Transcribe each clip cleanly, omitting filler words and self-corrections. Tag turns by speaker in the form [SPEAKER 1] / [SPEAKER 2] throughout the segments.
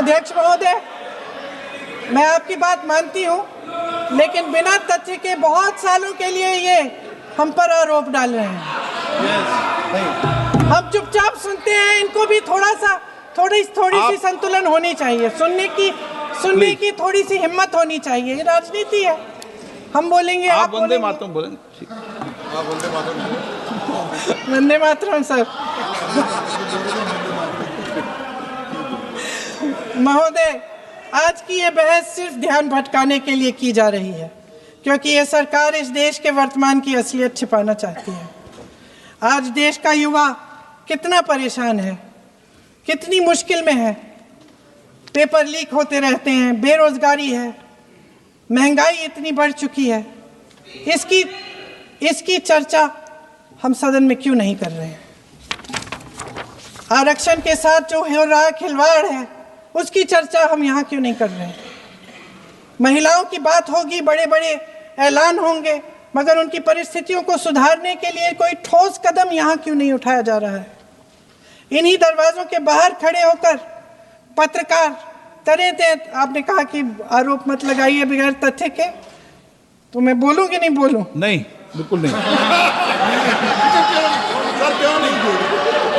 [SPEAKER 1] अध्यक्ष महोदय, मैं आपकी बात मानती हूँ, लेकिन बिना तथ्य के बहुत सालों के लिए ये हम पर आरोप डाल रहे हैं। हम चुपचाप सुनते हैं, इनको भी थोड़ी सी संतुलन होनी चाहिए, सुनने की थोड़ी सी हिम्मत होनी चाहिए। ये राजनीति है, हम बोलेंगे, आप
[SPEAKER 2] वंदे मातरम बोलें।
[SPEAKER 1] वंदे मातरम सर। महोदय, आज की ये बहस सिर्फ ध्यान भटकाने के लिए की जा रही है, क्योंकि ये सरकार इस देश के वर्तमान की असलियत छिपाना चाहती है। आज देश का युवा कितना परेशान है, कितनी मुश्किल में है। पेपर लीक होते रहते हैं, बेरोजगारी है, महंगाई इतनी बढ़ चुकी है। इसकी चर्चा हम सदन में क्यों नहीं कर रहे हैं? आरक्षण के साथ जो हो रहा खिलवाड़ है, उसकी चर्चा हम यहाँ क्यों नहीं कर रहे हैं? महिलाओं की बात होगी, बड़े बड़े ऐलान होंगे, मगर उनकी परिस्थितियों को सुधारने के लिए कोई ठोस कदम यहाँ क्यों नहीं उठाया जा रहा है? इन्हीं दरवाजों के बाहर खड़े होकर पत्रकार तरह आपने कहा कि आरोप मत लगाइए बगैर तथ्य के, तो मैं बोलूं कि नहीं बोलूं?
[SPEAKER 2] नहीं, बिल्कुल नहीं।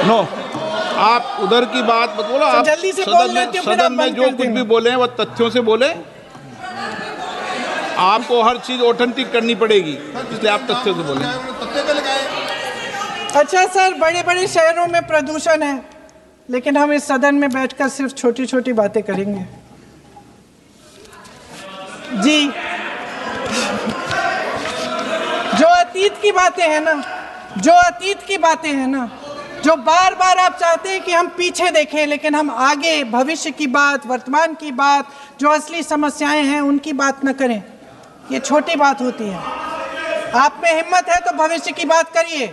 [SPEAKER 2] नो, आप उधर की बात मत बोलो। आप
[SPEAKER 1] जल्दी से
[SPEAKER 2] सदन में जो कुछ भी बोले वो तथ्यों से बोले। आपको हर चीज ऑथेंटिक करनी पड़ेगी, इसलिए आप तथ्यों से बोले।
[SPEAKER 1] अच्छा सर, बड़े बड़े शहरों में प्रदूषण है, लेकिन हम इस सदन में बैठकर सिर्फ छोटी छोटी बातें करेंगे। जी, जो अतीत की बातें हैं ना, जो बार बार आप चाहते हैं कि हम पीछे देखें, लेकिन हम आगे भविष्य की बात, वर्तमान की बात, जो असली समस्याएं हैं उनकी बात न करें, ये छोटी बात होती है। आप में हिम्मत है तो भविष्य की बात करिए,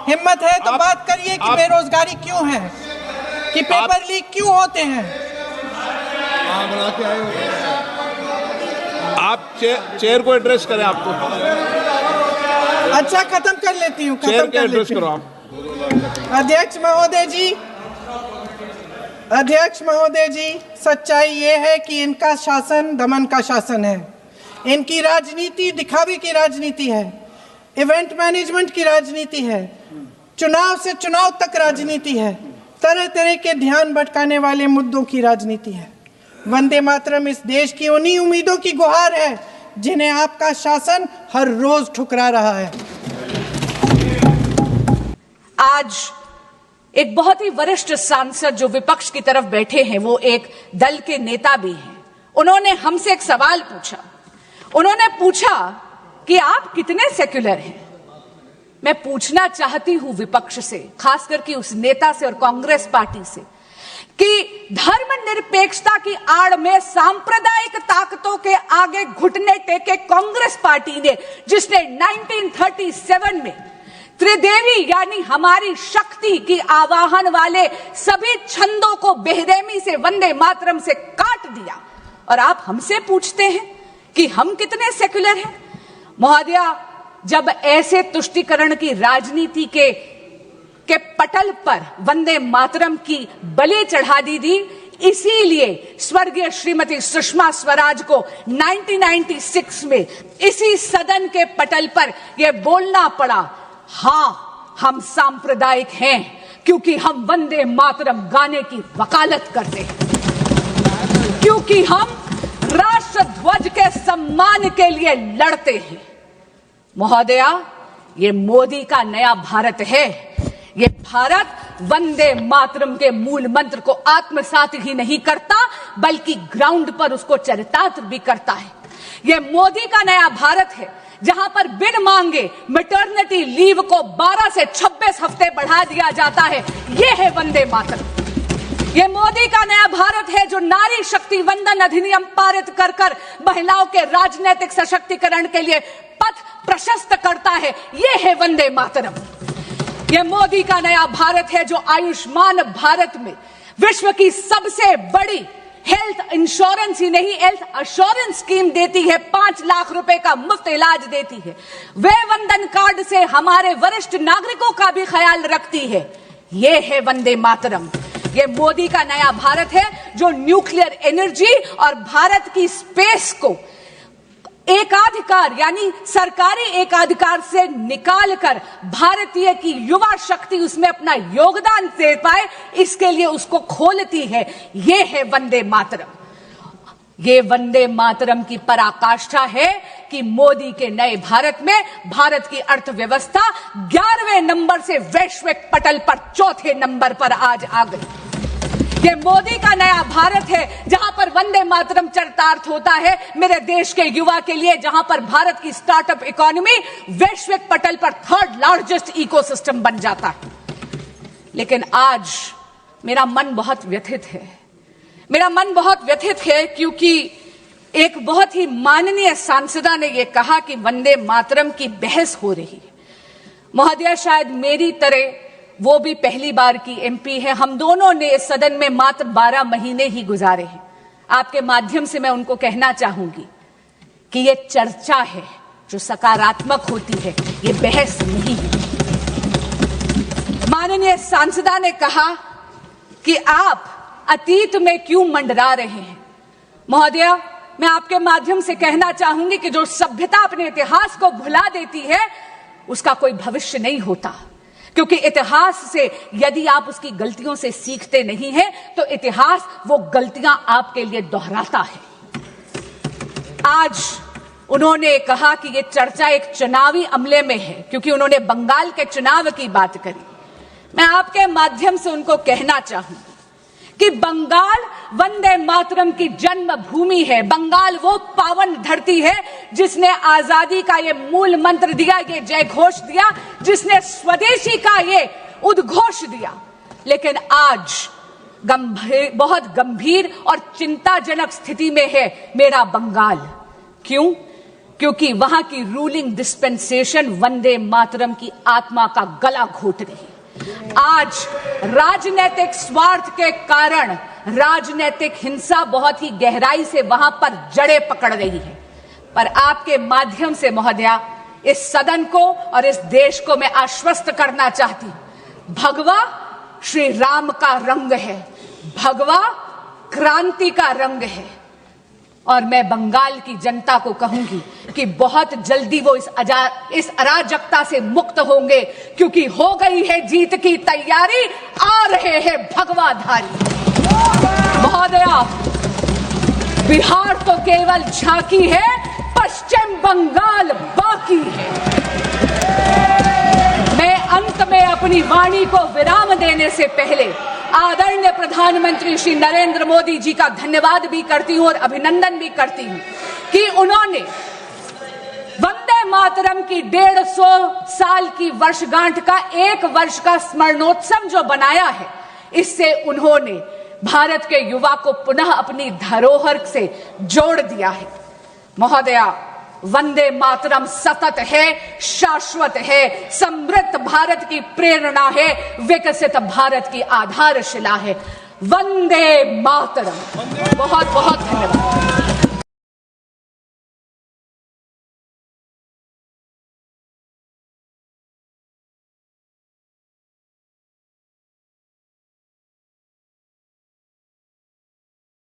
[SPEAKER 1] हिम्मत है तो बात करिए कि बेरोजगारी क्यों है, कि पेपर लीक क्यों होते हैं।
[SPEAKER 2] आप चेयर को एड्रेस करें। आपको
[SPEAKER 1] अच्छा, खत्म कर लेती हूँ,
[SPEAKER 2] चेयर के एड्रेस करो आप।
[SPEAKER 1] अध्यक्ष महोदय जी, सच्चाई ये है कि इनका शासन दमन का शासन है। इनकी राजनीति दिखावे की राजनीति है, इवेंट मैनेजमेंट की राजनीति है, चुनाव से चुनाव तक राजनीति है, तरह तरह के ध्यान भटकाने वाले मुद्दों की राजनीति है। वंदे मातरम इस देश की उन्हीं उम्मीदों की गुहार है जिन्हें आपका शासन हर रोज ठुकरा रहा है।
[SPEAKER 3] आज एक बहुत ही वरिष्ठ सांसद जो विपक्ष की तरफ बैठे हैं, वो एक दल के नेता भी हैं। उन्होंने हमसे एक सवाल पूछा। उन्होंने पूछा कि आप कितने सेक्युलर हैं। मैं पूछना चाहती हूं विपक्ष से, खास करके उस नेता से और कांग्रेस पार्टी से, कि धर्मनिरपेक्षता की आड़ में सांप्रदायिक ताकतों के आगे घुटने टेके कांग्रेस पार्टी ने, जिसने 1937 में त्रिदेवी यानी हमारी शक्ति की आवाहन वाले सभी छंदों को बेरहमी से वंदे मातरम से काट दिया, और आप हमसे पूछते हैं कि हम कितने सेक्युलर हैं। महोदया, जब ऐसे तुष्टीकरण की राजनीति के पटल पर वंदे मातरम की बलि चढ़ा दी, इसीलिए स्वर्गीय श्रीमती सुषमा स्वराज को 1996 में इसी सदन के पटल पर यह बोलना पड़ा, हां हम सांप्रदायिक हैं क्योंकि हम वंदे मातरम गाने की वकालत करते हैं, क्योंकि हम राष्ट्र ध्वज के सम्मान के लिए लड़ते हैं। महोदया, ये मोदी का नया भारत है। ये भारत वंदे मातरम के मूल मंत्र को आत्मसात ही नहीं करता, बल्कि ग्राउंड पर उसको चरितार्थ भी करता है। ये मोदी का नया भारत है, जहां पर बिन मांगे मैटरनिटी लीव को 12 से 26 हफ्ते बढ़ा दिया जाता है। ये है वंदे मातरम। ये मोदी का नया भारत है जो नारी शक्ति वंदन अधिनियम पारित कर कर महिलाओं के राजनीतिक सशक्तिकरण के लिए पथ प्रशस्त करता है। ये है वंदे मातरम। यह मोदी का नया भारत है जो आयुष्मान भारत में विश्व की सबसे बड़ी हेल्थ इंश्योरेंस ही नहीं, हेल्थ अश्योरेंस स्कीम देती है। 5 लाख रुपए का मुफ्त इलाज देती है। वह वंदन कार्ड से हमारे वरिष्ठ नागरिकों का भी ख्याल रखती है। यह है वंदे मातरम। ये मोदी का नया भारत है जो न्यूक्लियर एनर्जी और भारत की स्पेस को एकाधिकार यानी सरकारी एकाधिकार से निकालकर भारतीय की युवा शक्ति उसमें अपना योगदान दे पाए, इसके लिए उसको खोलती है। ये है वंदे मातरम। ये वंदे मातरम की पराकाष्ठा है कि मोदी के नए भारत में भारत की अर्थव्यवस्था 11वें नंबर से वैश्विक पटल पर 4थे नंबर पर आज आ गई। ये मोदी का नया भारत है जहां पर वंदे मातरम चरितार्थ होता है मेरे देश के युवा के लिए, जहां पर भारत की स्टार्टअप इकोनॉमी वैश्विक पटल पर 3rd लार्जेस्ट इकोसिस्टम बन जाता है। लेकिन आज मेरा मन बहुत व्यथित है। मेरा मन बहुत व्यथित है क्योंकि एक बहुत ही माननीय सांसदा ने यह कहा कि वंदे मातरम की बहस हो रही है। महोदय, शायद मेरी तरह वो भी पहली बार की एमपी है। हम दोनों ने इस सदन में मात्र 12 महीने ही गुजारे हैं। आपके माध्यम से मैं उनको कहना चाहूंगी कि ये चर्चा है जो सकारात्मक होती है, ये बहस नहीं है। माननीय सांसदा ने कहा कि आप अतीत में क्यों मंडरा रहे हैं। महोदय, मैं आपके माध्यम से कहना चाहूंगी कि जो सभ्यता अपने इतिहास को भुला देती है उसका कोई भविष्य नहीं होता, क्योंकि इतिहास से यदि आप उसकी गलतियों से सीखते नहीं हैं तो इतिहास वो गलतियां आपके लिए दोहराता है। आज उन्होंने कहा कि ये चर्चा एक चुनावी अमले में है क्योंकि उन्होंने बंगाल के चुनाव की बात करी। मैं आपके माध्यम से उनको कहना चाहूंगी कि बंगाल वंदे मातरम की जन्मभूमि है। बंगाल वो पावन धरती है जिसने आजादी का ये मूल मंत्र दिया, ये जय घोष दिया, जिसने स्वदेशी का ये उद्घोष दिया। लेकिन आज बहुत गंभीर और चिंताजनक स्थिति में है मेरा बंगाल। क्यों? क्योंकि वहां की रूलिंग डिस्पेंसेशन वंदे मातरम की आत्मा का गला घोट रही है। आज राजनीतिक स्वार्थ के कारण राजनीतिक हिंसा बहुत ही गहराई से वहां पर जड़ें पकड़ रही है। पर आपके माध्यम से महोदया इस सदन को और इस देश को मैं आश्वस्त करना चाहती हूं, भगवा श्री राम का रंग है, भगवा क्रांति का रंग है। और मैं बंगाल की जनता को कहूंगी कि बहुत जल्दी वो इस अराजकता से मुक्त होंगे, क्योंकि हो गई है जीत की तैयारी, आ रहे हैं भगवाधारी। महोदया, बिहार तो केवल झांकी है, पश्चिम बंगाल बाकी है। मैं अंत में अपनी वाणी को विराम देने से पहले आदरणीय प्रधानमंत्री श्री नरेंद्र मोदी जी का धन्यवाद भी करती हूं और अभिनंदन भी करती हूं कि उन्होंने वंदे मातरम की 150 साल की वर्षगांठ का 1 वर्ष का स्मरणोत्सव जो बनाया है, इससे उन्होंने भारत के युवा को पुनः अपनी धरोहर से जोड़ दिया है। महोदया, वंदे मातरम सतत है, शाश्वत है, समृद्ध भारत की प्रेरणा है, विकसित भारत की आधारशिला है। वंदे मातरम। बहुत बहुत धन्यवाद।